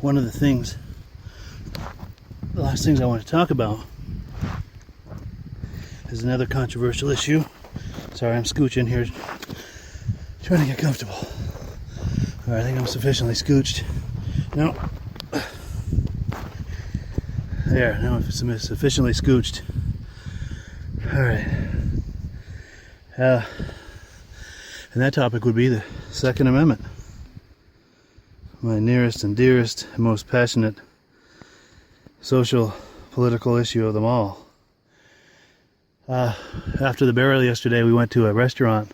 one of the last things I want to talk about is another controversial issue. Sorry, I'm scooching here, trying to get comfortable. All right, I think I'm sufficiently scooched. No. There, now I'm sufficiently scooched. All right. And that topic would be the Second Amendment. My nearest and dearest and most passionate social, political issue of them all. After the burial yesterday, we went to a restaurant.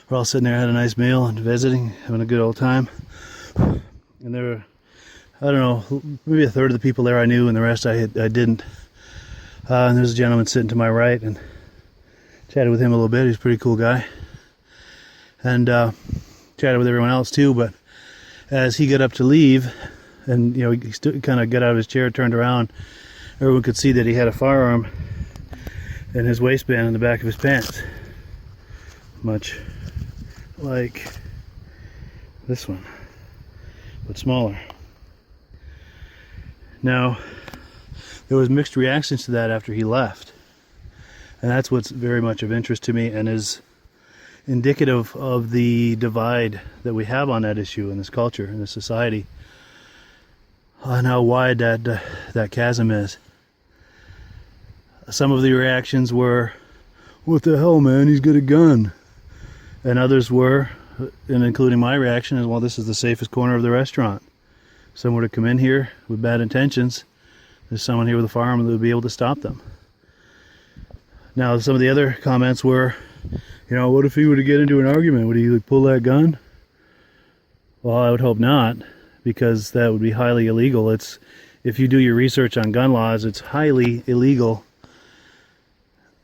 We're all sitting there, had a nice meal and visiting, having a good old time. And there were, I don't know, maybe a third of the people there I knew, and the rest I didn't. And there's a gentleman sitting to my right, and chatted with him a little bit. He's a pretty cool guy. And chatted with everyone else too, but as he got up to leave, and he kind of got out of his chair, turned around, everyone could see that he had a firearm in his waistband in the back of his pants, much like this one, but smaller. Now, there was mixed reactions to that after he left, and that's what's very much of interest to me and is indicative of the divide that we have on that issue in this culture, in this society, and how wide that chasm is. Some of the reactions were, "What the hell, man, he's got a gun." And others were, and including my reaction, as well, this is the safest corner of the restaurant. If someone were to come in here with bad intentions, there's someone here with a firearm that would be able to stop them. Now, some of the other comments were, what if he were to get into an argument? Would he pull that gun? Well, I would hope not, because that would be highly illegal. If you do your research on gun laws, it's highly illegal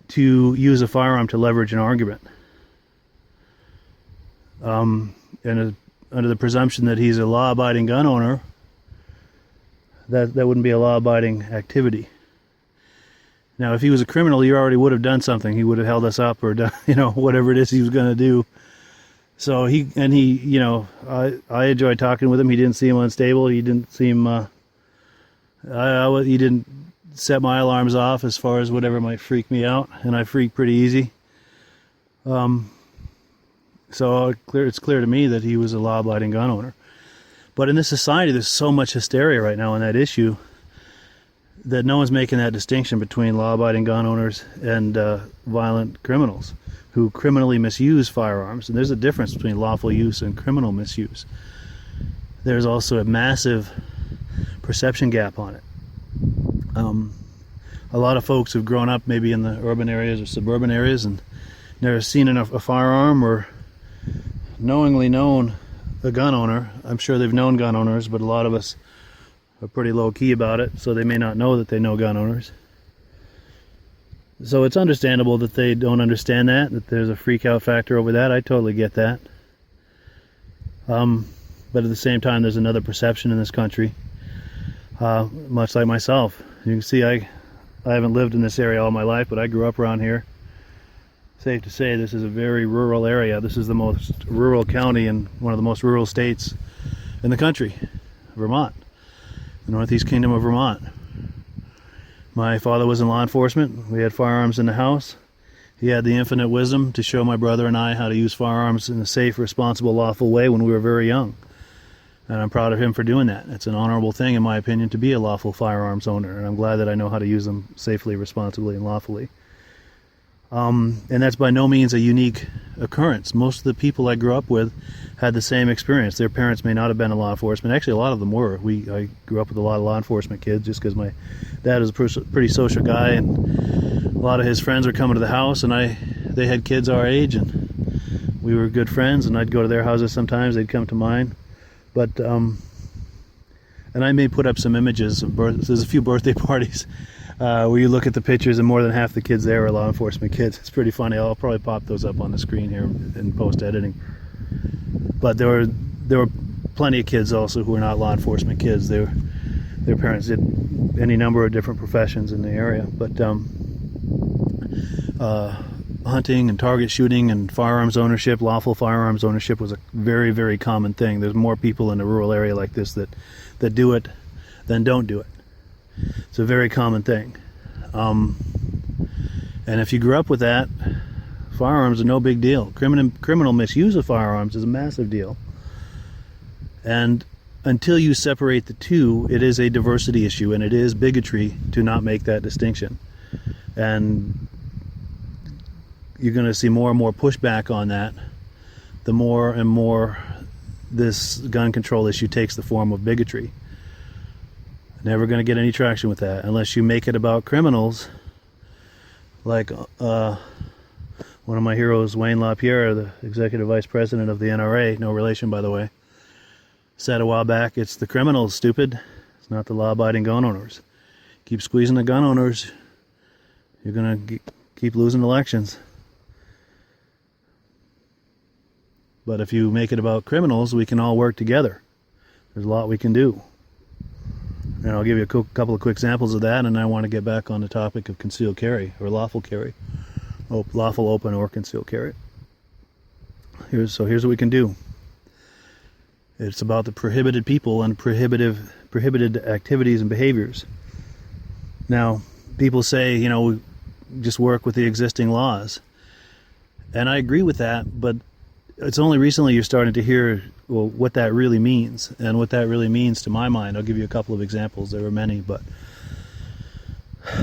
to use a firearm to leverage an argument. And under the presumption that he's a law-abiding gun owner, that wouldn't be a law-abiding activity. Now, if he was a criminal, he already would have done something. He would have held us up or done, whatever it is he was going to do. So I enjoyed talking with him. He didn't seem unstable. He didn't seem, he didn't set my alarms off as far as whatever might freak me out, and I freak pretty easy. So it's clear to me that he was a law-abiding gun owner. But in this society, there's so much hysteria right now on that issue that no one's making that distinction between law-abiding gun owners and violent criminals who criminally misuse firearms. And there's a difference between lawful use and criminal misuse. There's also a massive perception gap on it. A lot of folks have grown up maybe in the urban areas or suburban areas and never seen a firearm or knowingly known a gun owner. I'm sure they've known gun owners, but a lot of us are pretty low-key about it, so they may not know that they know gun owners. So it's understandable that they don't understand that there's a freak-out factor over that. I totally get that. But at the same time, there's another perception in this country, much like myself. You can see I haven't lived in this area all my life, but I grew up around here. Safe to say this is a very rural area. This is the most rural county in one of the most rural states in the country, Vermont, the Northeast Kingdom of Vermont. My father was in law enforcement. We had firearms in the house. He had the infinite wisdom to show my brother and I how to use firearms in a safe, responsible, lawful way when we were very young. And I'm proud of him for doing that. It's an honorable thing, in my opinion, to be a lawful firearms owner. And I'm glad that I know how to use them safely, responsibly, and lawfully. And that's by no means a unique occurrence. Most of the people I grew up with had the same experience. Their parents may not have been in law enforcement. Actually, a lot of them were. I grew up with a lot of law enforcement kids just because my dad was a pretty social guy, and a lot of his friends were coming to the house, and they had kids our age, and we were good friends, and I'd go to their houses sometimes. They'd come to mine. But and I may put up some images of there's a few birthday parties where you look at the pictures and more than half the kids there are law enforcement kids. It's pretty funny. I'll probably pop those up on the screen here in post editing. But there were plenty of kids also who were not law enforcement kids. Their parents did any number of different professions in the area. But hunting and target shooting and firearms ownership, lawful firearms ownership was a very, very common thing. There's more people in a rural area like this that do it than don't do it. It's a very common thing. And if you grew up with that, firearms are no big deal. Criminal misuse of firearms is a massive deal. And until you separate the two, it is a diversity issue, and it is bigotry to not make that distinction. And you're going to see more and more pushback on that, the more and more this gun control issue takes the form of bigotry. Never going to get any traction with that unless you make it about criminals, like one of my heroes, Wayne Lapierre, the executive vice president of the NRA, no relation by the way, said a while back, it's the criminals, stupid. It's not the law-abiding gun owners. Keep squeezing the gun owners, you're going to keep losing elections. But if you make it about criminals, we can all work together. There's a lot we can do. And I'll give you a couple of quick examples of that, and I want to get back on the topic of concealed carry, or lawful carry. Lawful open or concealed carry. Here's what we can do. It's about the prohibited people and prohibited activities and behaviors. Now, people say, we just work with the existing laws. And I agree with that, but it's only recently you're starting to hear, well, what that really means. And what that really means to my mind, I'll give you a couple of examples. There were many, but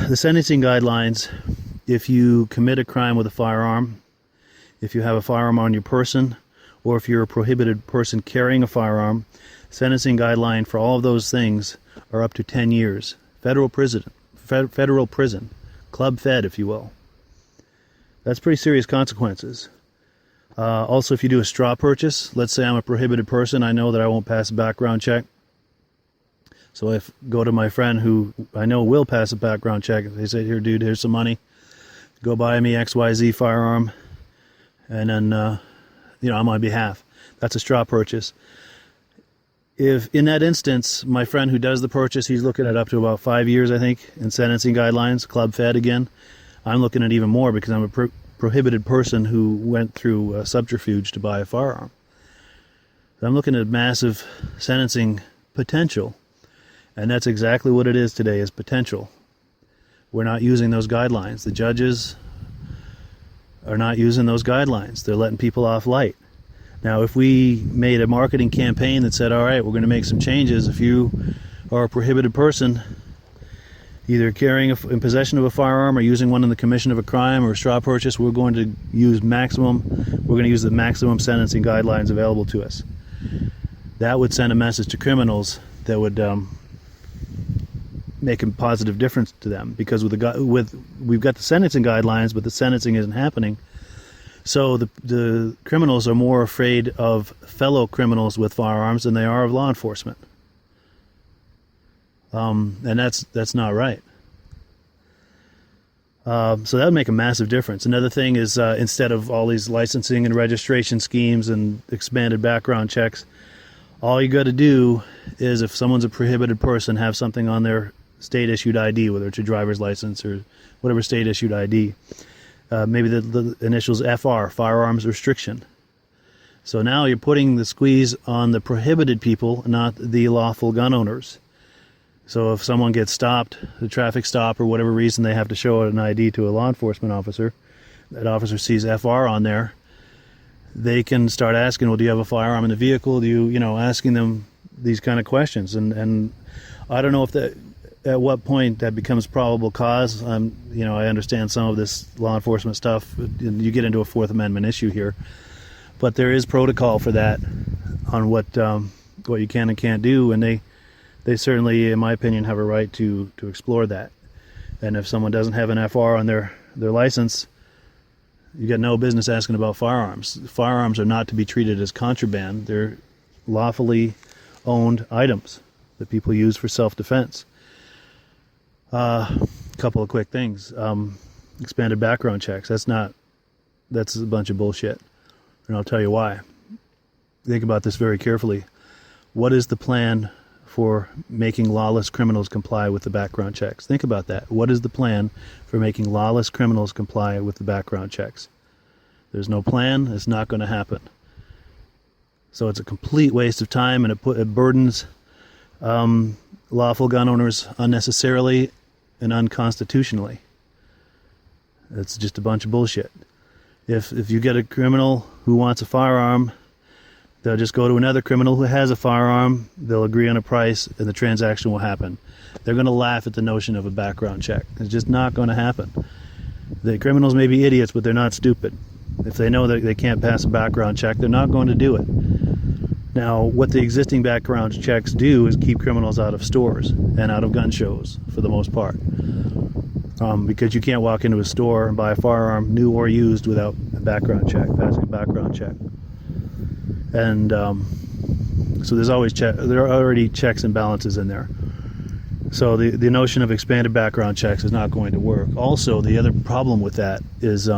the sentencing guidelines, if you commit a crime with a firearm, if you have a firearm on your person, or if you're a prohibited person carrying a firearm, sentencing guideline for all of those things are up to 10 years. Federal prison, club fed, if you will. That's pretty serious consequences. Also, if you do a straw purchase, let's say I'm a prohibited person, I know that I won't pass a background check. So if go to my friend who I know will pass a background check, they say, here dude, here's some money, go buy me XYZ firearm, and then on my behalf. That's a straw purchase. If in that instance, my friend who does the purchase, he's looking at up to about 5 years, I think, in sentencing guidelines, club fed again. I'm looking at even more because I'm a prohibited person who went through a subterfuge to buy a firearm. So I'm looking at massive sentencing potential, and that's exactly what it is today, is potential. We're not using those guidelines. The judges are not using those guidelines. They're letting people off light. Now, if we made a marketing campaign that said, all right, we're going to make some changes. If you are a prohibited person, either carrying in possession of a firearm or using one in the commission of a crime or a straw purchase, we're going to use the maximum sentencing guidelines available to us. That would send a message to criminals that would make a positive difference to them, because we've got the sentencing guidelines, but the sentencing isn't happening. So the criminals are more afraid of fellow criminals with firearms than they are of law enforcement. And that's not right. So that would make a massive difference. Another thing is, instead of all these licensing and registration schemes and expanded background checks, all you got to do is, if someone's a prohibited person, have something on their state-issued ID, whether it's a driver's license or whatever state-issued ID. Maybe the initials FR, firearms restriction. So now you're putting the squeeze on the prohibited people, not the lawful gun owners. So if someone gets stopped, a traffic stop or whatever reason, they have to show an ID to a law enforcement officer, that officer sees FR on there, they can start asking, well, do you have a firearm in the vehicle? Do you, asking them these kind of questions. And I don't know if that, at what point that becomes probable cause. I understand some of this law enforcement stuff. You get into a Fourth Amendment issue here, but there is protocol for that on what you can and can't do, and they certainly, in my opinion, have a right to explore that. And if someone doesn't have an FR on their license, you got no business asking about firearms. Firearms are not to be treated as contraband. They're lawfully owned items that people use for self-defense. Couple of quick things. Expanded background checks. That's a bunch of bullshit. And I'll tell you why. Think about this very carefully. What is the plan for making lawless criminals comply with the background checks? Think about that. What is the plan for making lawless criminals comply with the background checks? There's no plan. It's not going to happen. So it's a complete waste of time, and it burdens lawful gun owners unnecessarily and unconstitutionally. It's just a bunch of bullshit. If you get a criminal who wants a firearm, they'll just go to another criminal who has a firearm, they'll agree on a price, and the transaction will happen. They're going to laugh at the notion of a background check. It's just not going to happen. The criminals may be idiots, but they're not stupid. If they know that they can't pass a background check, they're not going to do it. Now, what the existing background checks do is keep criminals out of stores and out of gun shows, for the most part. Because you can't walk into a store and buy a firearm, new or used, without a background check, passing a background check. And so there are already checks and balances in there. So the notion of expanded background checks is not going to work. Also, the other problem with that is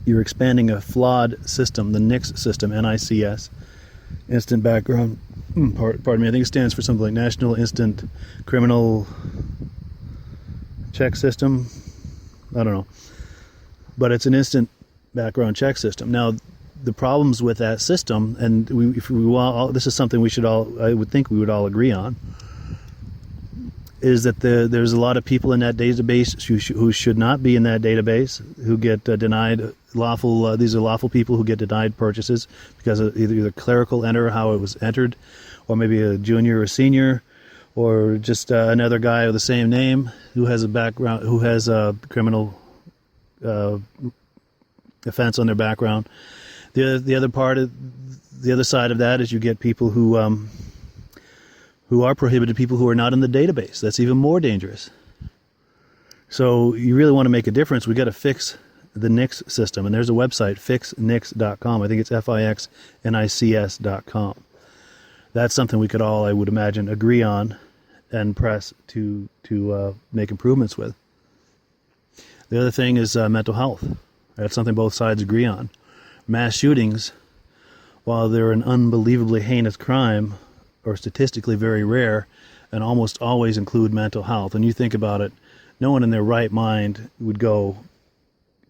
you're expanding a flawed system, the NICS system, NICS, Instant Background, pardon me, I think it stands for something like National Instant Criminal Check System. I don't know. But it's an instant background check system. Now, the problems with that system, and this is something I would think we would all agree on, is that there's a lot of people in that database who should not be in that database, who get denied lawful. These are lawful people who get denied purchases because of either clerical error, how it was entered, or maybe a junior or senior, or just another guy with the same name who has a background, who has a criminal offense on their background. The other side of that is you get people who are prohibited, people who are not in the database. That's even more dangerous. So you really want to make a difference. We got to fix the NICS system, and there's a website, fixnics.com. I think it's fixnics.com. That's something we could all, I would imagine, agree on and press to make improvements with. The other thing is mental health. That's something both sides agree on. Mass shootings, while they're an unbelievably heinous crime, are statistically very rare and almost always include mental health. And you think about it, no one in their right mind would go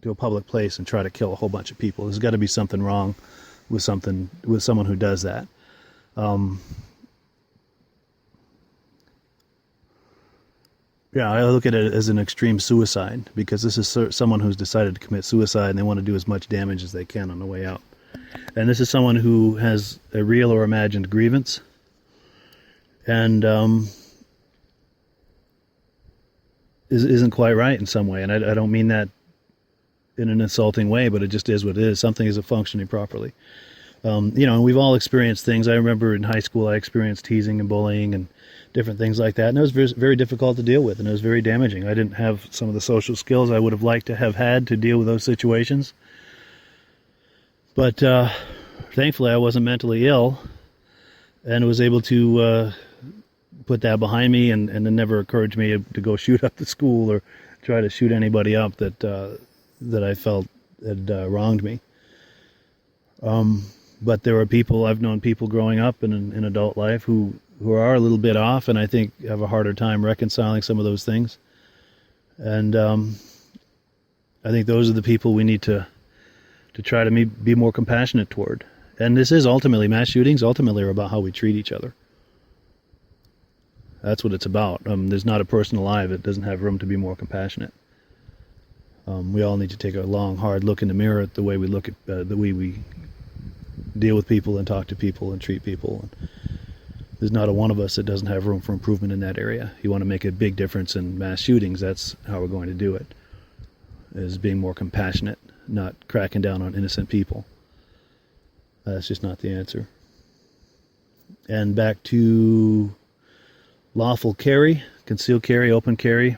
to a public place and try to kill a whole bunch of people. There's got to be something wrong with someone who does that. Yeah, I look at it as an extreme suicide, because this is someone who's decided to commit suicide and they want to do as much damage as they can on the way out. And this is someone who has a real or imagined grievance, and isn't quite right in some way. And I don't mean that in an insulting way, but it just is what it is. Something isn't functioning properly. And we've all experienced things. I remember in high school I experienced teasing and bullying and different things like that, and it was very, very difficult to deal with, and it was very damaging. I didn't have some of the social skills I would have liked to have had to deal with those situations. But thankfully I wasn't mentally ill and was able to put that behind me, and it never occurred to me to go shoot up the school or try to shoot anybody up that I felt had wronged me. But there are people, I've known people growing up in adult life who are a little bit off, and I think have a harder time reconciling some of those things. And I think those are the people we need to try to be more compassionate toward. And this is ultimately, mass shootings ultimately are about how we treat each other. That's what it's about. There's not a person alive that doesn't have room to be more compassionate. We all need to take a long, hard look in the mirror at the way we look at the way we deal with people and talk to people and treat people. And there's not a one of us that doesn't have room for improvement in that area. You want to make a big difference in mass shootings, that's how we're going to do it, is being more compassionate, not cracking down on innocent people. That's just not the answer. And back to lawful carry, concealed carry, open carry.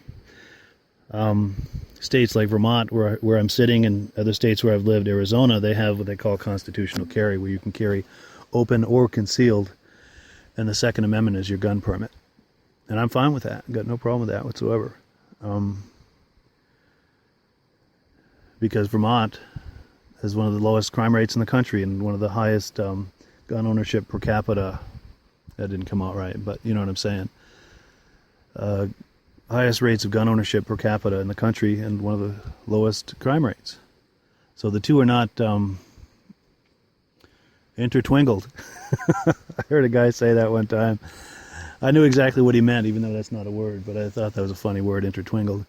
States like Vermont, where I'm sitting, and other states where I've lived, Arizona, they have what they call constitutional carry, where you can carry open or concealed, and the Second Amendment is your gun permit. And I'm fine with that. I've got no problem with that whatsoever. Because Vermont has one of the lowest crime rates in the country and one of the highest gun ownership per capita. That didn't come out right, but you know what I'm saying. Highest rates of gun ownership per capita in the country and one of the lowest crime rates. So the two are not intertwingled. I heard a guy say that one time. I knew exactly what he meant, even though that's not a word, but I thought that was a funny word, intertwingled.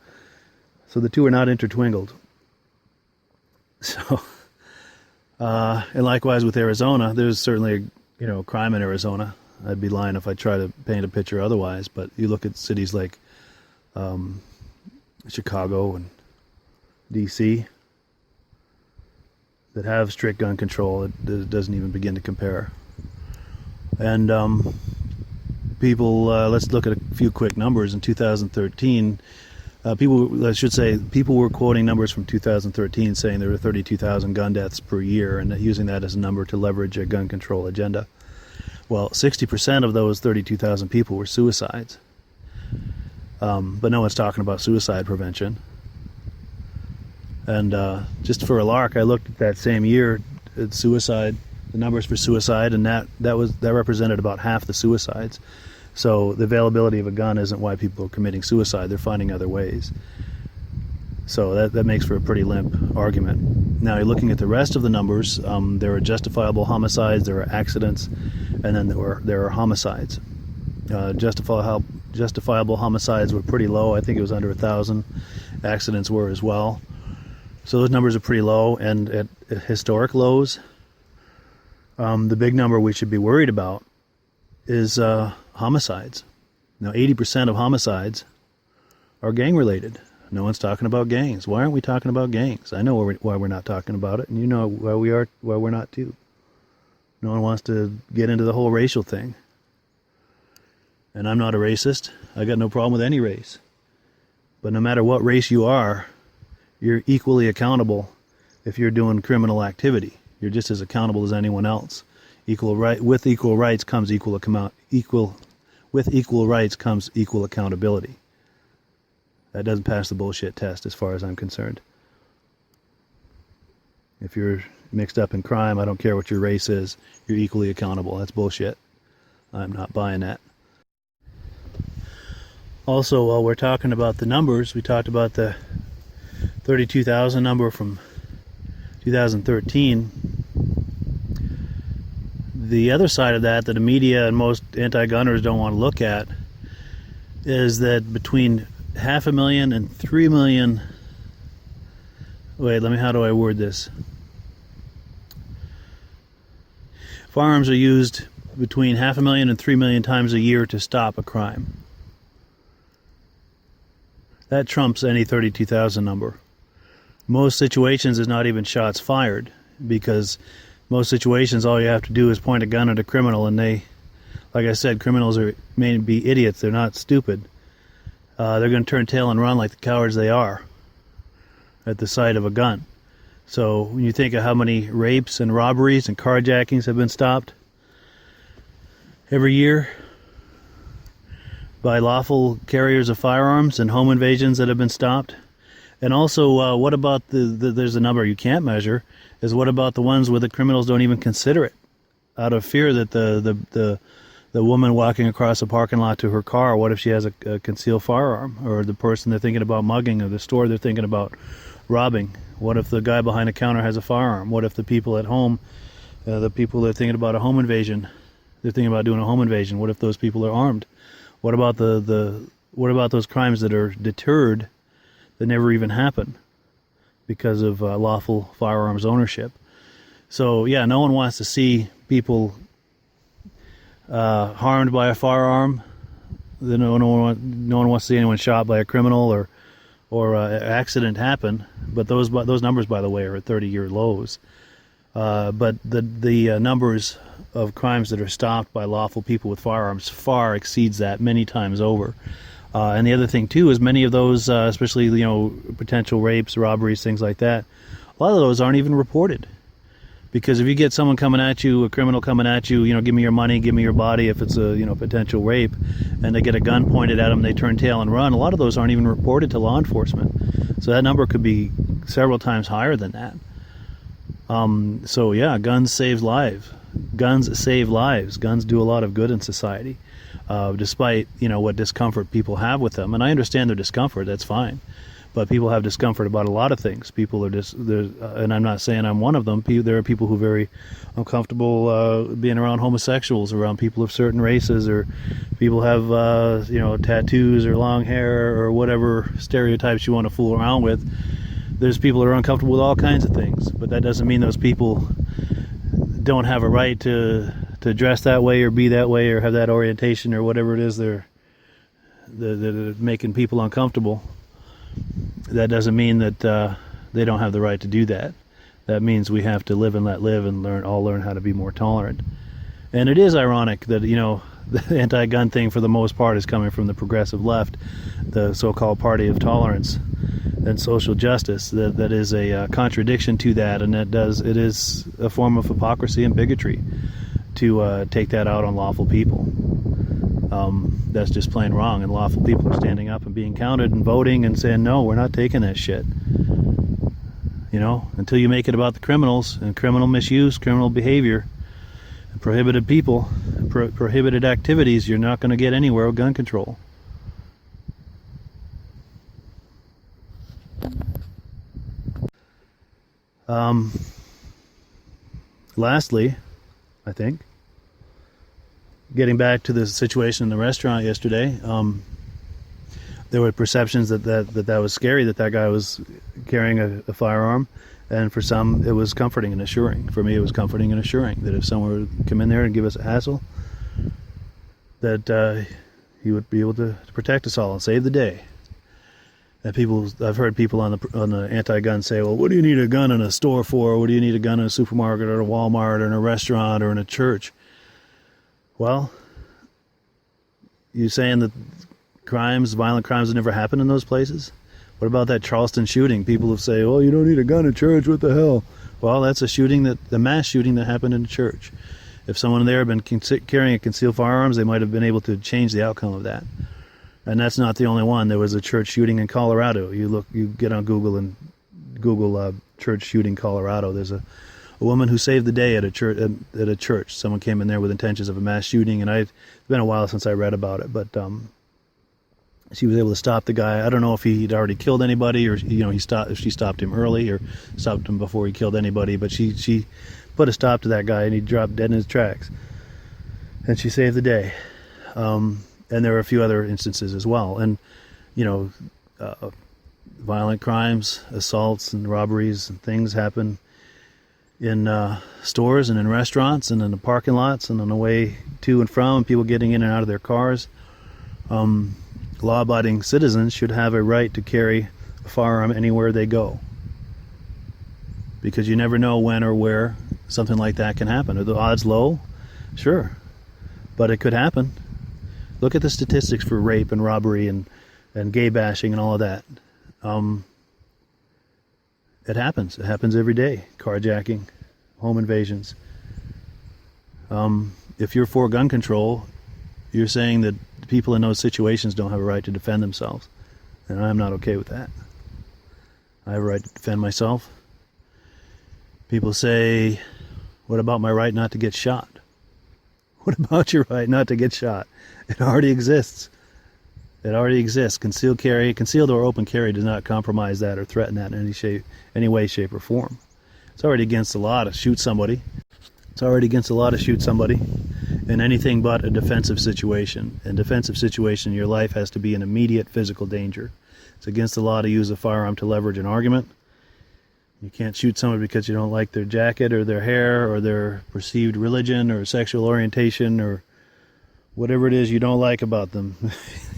So the two are not intertwingled. So, and likewise with Arizona, there's certainly crime in Arizona. I'd be lying if I try to paint a picture otherwise. But you look at cities like Chicago and D.C. that have strict gun control, it doesn't even begin to compare. And people, let's look at a few quick numbers. In 2013, people were quoting numbers from 2013 saying there were 32,000 gun deaths per year, and using that as a number to leverage a gun control agenda. Well, 60% of those 32,000 people were suicides. But no one's talking about suicide prevention. And just for a lark, I looked at that same year at suicide, the numbers for suicide, and that represented about half the suicides. So the availability of a gun isn't why people are committing suicide. They're finding other ways. So that makes for a pretty limp argument. Now you're looking at the rest of the numbers. There are justifiable homicides, there are accidents, and then there are homicides. Justifiable homicides were pretty low. I think it was under 1,000. Accidents were as well. So those numbers are pretty low, and at historic lows. The big number we should be worried about is homicides. Now 80% of homicides are gang related. No one's talking about gangs. Why aren't we talking about gangs? I know why we're not talking about it, and you know why we're not too. No one wants to get into the whole racial thing. And I'm not a racist. I got no problem with any race. But no matter what race you are, you're equally accountable if you're doing criminal activity. You're just as accountable as anyone else. With equal rights comes equal accountability. That doesn't pass the bullshit test as far as I'm concerned. If you're mixed up in crime, I don't care what your race is, you're equally accountable. That's bullshit. I'm not buying that. Also, while we're talking about the numbers, we talked about the 32,000 number from 2013. The other side of that the media and most anti-gunners don't want to look at is that between 500,000 and 3 million. How do I word this? Firearms are used between 500,000 and 3 million times a year to stop a crime. That trumps any 32,000 number. Most situations is not even shots fired, because most situations all you have to do is point a gun at a criminal, and they, like I said, criminals may be idiots, they're not stupid. They're going to turn tail and run like the cowards they are at the sight of a gun. So when you think of how many rapes and robberies and carjackings have been stopped every year by lawful carriers of firearms, and home invasions that have been stopped. And also, what about there's a number you can't measure, is what about the ones where the criminals don't even consider it, out of fear that the woman walking across a parking lot to her car, what if she has a concealed firearm? Or the person they're thinking about mugging, or the store they're thinking about robbing? What if the guy behind the counter has a firearm? What if the people at home, the people they're thinking about a home invasion, they're thinking about doing a home invasion, what if those people are armed? What about what about those crimes that are deterred that never even happen because of lawful firearms ownership? So yeah, no one wants to see people harmed by a firearm. No one wants to see anyone shot by a criminal or accident happen. But those numbers, by the way, are at 30-year lows. But the numbers of crimes that are stopped by lawful people with firearms far exceeds that many times over. And the other thing too is many of those, especially potential rapes, robberies, things like that, a lot of those aren't even reported. Because if you get someone coming at you, a criminal coming at you, give me your money, give me your body, if it's a potential rape, and they get a gun pointed at them, they turn tail and run, a lot of those aren't even reported to law enforcement. So that number could be several times higher than that. So yeah, guns save lives. Guns save lives. Guns do a lot of good in society, despite what discomfort people have with them. And I understand their discomfort. That's fine. But people have discomfort about a lot of things. People are just, and I'm not saying I'm one of them. There are people who are very uncomfortable being around homosexuals, around people of certain races, or people have tattoos or long hair or whatever stereotypes you want to fool around with. There's people that are uncomfortable with all kinds of things, but that doesn't mean those people don't have a right to dress that way or be that way or have that orientation or whatever it is they're making people uncomfortable. That doesn't mean that they don't have the right to do that. That means we have to live and let live and learn how to be more tolerant. And it is ironic that, the anti-gun thing for the most part is coming from the progressive left, the so-called party of tolerance and social justice. That is a contradiction to that, and it is a form of hypocrisy and bigotry to take that out on lawful people. That's just plain wrong, and lawful people are standing up and being counted and voting and saying, no, we're not taking that shit. Until you make it about the criminals and criminal misuse, criminal behavior, and prohibited people, prohibited activities, you're not going to get anywhere with gun control. Lastly, I think, getting back to the situation in the restaurant yesterday, there were perceptions that was scary, that guy was carrying a firearm, and for some it was comforting and assuring. For me, it was comforting and assuring that if someone would come in there and give us a hassle, that he would be able to protect us all and save the day. And I've heard people on the anti-gun say, well, what do you need a gun in a store for? What do you need a gun in a supermarket or a Walmart or in a restaurant or in a church? Well, you saying that violent crimes have never happened in those places? What about that Charleston shooting? People have say, oh, you don't need a gun in church, what the hell? Well, that's the mass shooting that happened in a church. If someone there had been carrying a concealed firearms, they might have been able to change the outcome of that. And that's not the only one. There was a church shooting in Colorado. You get on Google and Google church shooting Colorado. There's a woman who saved the day at a church. Someone came in there with intentions of a mass shooting, and it's been a while since I read about it, but she was able to stop the guy. I don't know if he'd already killed anybody, or if she stopped him early or stopped him before he killed anybody, but she put a stop to that guy, and he dropped dead in his tracks, and she saved the day. And there were a few other instances as well, and violent crimes, assaults and robberies and things happen in stores and in restaurants and in the parking lots and on the way to and from, and people getting in and out of their cars. Law-abiding citizens should have a right to carry a firearm anywhere they go, because you never know when or where something like that can happen. Are the odds low? Sure, but it could happen. Look at the statistics for rape and robbery and gay bashing and all of that. It happens. It happens every day. Carjacking, home invasions. If you're for gun control, you're saying that people in those situations don't have a right to defend themselves. And I'm not okay with that. I have a right to defend myself. People say, what about my right not to get shot? What about your right not to get shot? It already exists. It already exists. Concealed or open carry does not compromise that or threaten that in any way, shape, or form. It's already against the law to shoot somebody. It's already against the law to shoot somebody in anything but a defensive situation. In a defensive situation, your life has to be in immediate physical danger. It's against the law to use a firearm to leverage an argument. You can't shoot somebody because you don't like their jacket or their hair or their perceived religion or sexual orientation or whatever it is you don't like about them.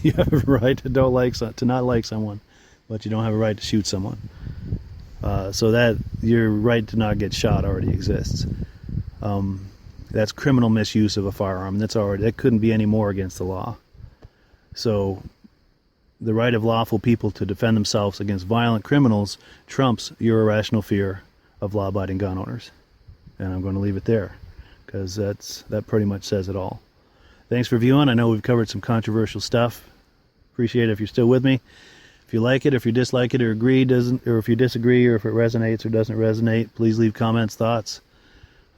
You have a right to not like someone, but you don't have a right to shoot someone. So that your right to not get shot already exists. That's criminal misuse of a firearm. That couldn't be any more against the law. So the right of lawful people to defend themselves against violent criminals trumps your irrational fear of law-abiding gun owners. And I'm going to leave it there, because that pretty much says it all. Thanks for viewing. I know we've covered some controversial stuff. Appreciate it if you're still with me. If you like it, if you dislike it, or or if you disagree, or if it resonates or doesn't resonate, please leave comments, thoughts.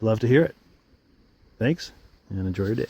I'd love to hear it. Thanks, and enjoy your day.